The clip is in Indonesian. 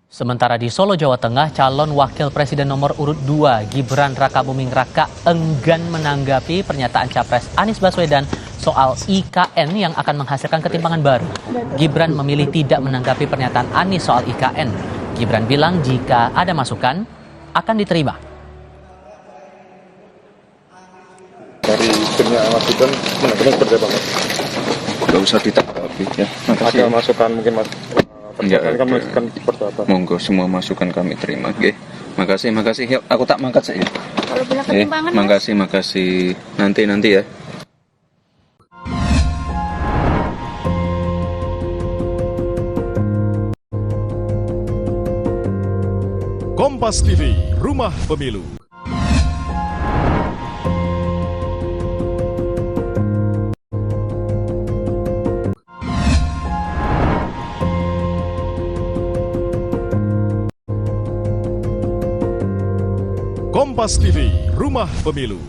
Sementara di Solo, Jawa Tengah, calon wakil presiden nomor urut 2 Gibran Rakabuming Raka enggan menanggapi pernyataan Capres Anies Baswedan soal IKN yang akan menghasilkan ketimpangan baru. Gibran memilih tidak menanggapi pernyataan Anies soal IKN. Gibran bilang jika ada masukan akan diterima. Dari timnya Mas Gibran, menanggapi seperti apa, Mas? Nggak usah ditanggapi ya. Makasih. Ada masukan mungkin, Mas? Kan masukan seperti apa? Monggo, semua masukan kami terima. Oke. Makasih. Yuk, aku tak mangkat saya. Kalau bilang ketimpangan, Makasih. Nanti ya. Kompas TV, Rumah Pemilu. Kompas TV, Rumah Pemilu.